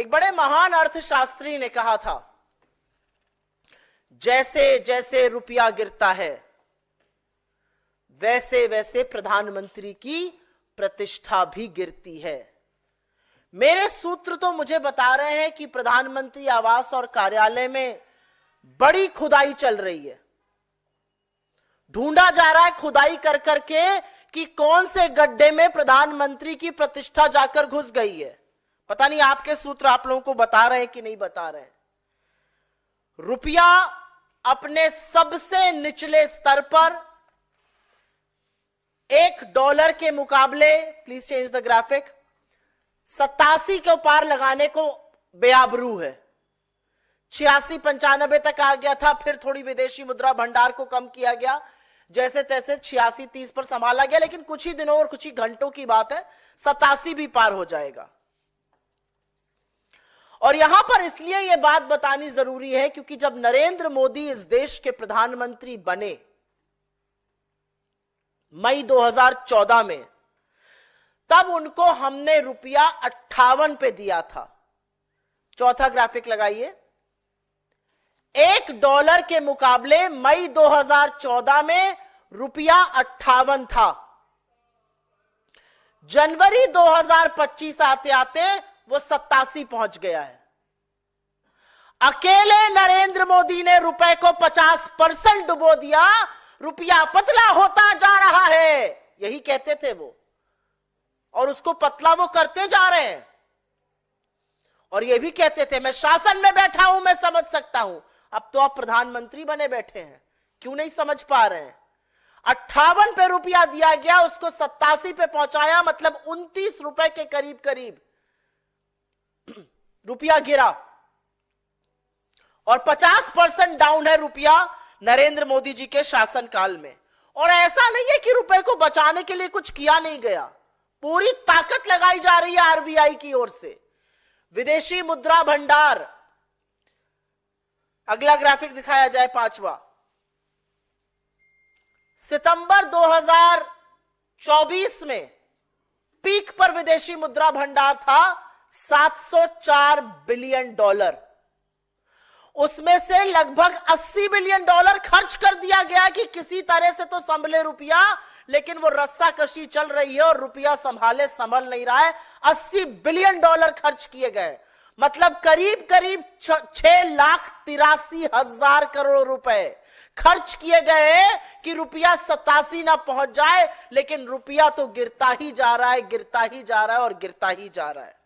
एक बड़े महान अर्थशास्त्री ने कहा था, जैसे जैसे रुपया गिरता है वैसे वैसे प्रधानमंत्री की प्रतिष्ठा भी गिरती है। मेरे सूत्र तो मुझे बता रहे हैं कि प्रधानमंत्री आवास और कार्यालय में बड़ी खुदाई चल रही है। ढूंढा जा रहा है खुदाई कर करके कि कौन से गड्ढे में प्रधानमंत्री की प्रतिष्ठा जाकर घुस गई है। पता नहीं आपके सूत्र आप लोगों को बता रहे हैं कि नहीं बता रहे हैं। रुपया अपने सबसे निचले स्तर पर $1 के मुकाबले, प्लीज चेंज द ग्राफिक, 87 के पार लगाने को बेआबरू है। 86-95 तक आ गया था, फिर थोड़ी विदेशी मुद्रा भंडार को कम किया गया, जैसे तैसे 86-30 पर संभाला गया, लेकिन कुछ ही दिनों और कुछ ही घंटों की बात है 87 भी पार हो जाएगा। और यहां पर इसलिए यह बात बतानी जरूरी है क्योंकि जब नरेंद्र मोदी इस देश के प्रधानमंत्री बने मई 2014 में, तब उनको हमने रुपया 58 पे दिया था। चौथा ग्राफिक लगाइए। $1 के मुकाबले मई 2014 में रुपया 58 था। जनवरी 2025 आते आते वो 87 पहुंच गया है। अकेले नरेंद्र मोदी ने रुपए को 50% डुबो दिया। रुपया पतला होता जा रहा है, यही कहते थे वो, और उसको पतला वो करते जा रहे हैं। और ये भी कहते थे मैं शासन में बैठा हूं, मैं समझ सकता हूं। अब तो आप प्रधानमंत्री बने बैठे हैं, क्यों नहीं समझ पा रहे हैं? 58 पे रुपया दिया गया, उसको 87 पे पहुंचाया, मतलब $29 के करीब करीब रुपया गिरा। और 50% डाउन है रुपया नरेंद्र मोदी जी के शासनकाल में। और ऐसा नहीं है कि रुपए को बचाने के लिए कुछ किया नहीं गया, पूरी ताकत लगाई जा रही है आरबीआई की ओर से। विदेशी मुद्रा भंडार, अगला ग्राफिक दिखाया जाए, 5वां। सितंबर 2024 में पीक पर विदेशी मुद्रा भंडार था $704 बिलियन। उसमें से लगभग $80 बिलियन खर्च कर दिया गया कि किसी तरह से तो संभले रुपया, लेकिन वो रस्साकशी चल रही है और रुपया संभल नहीं रहा है। $80 बिलियन खर्च किए गए, मतलब करीब करीब 6,83,000 करोड़ रुपए खर्च किए गए कि रुपया 87 ना पहुंच जाए। लेकिन रुपया तो गिरता ही जा रहा है, गिरता ही जा रहा है और गिरता ही जा रहा है।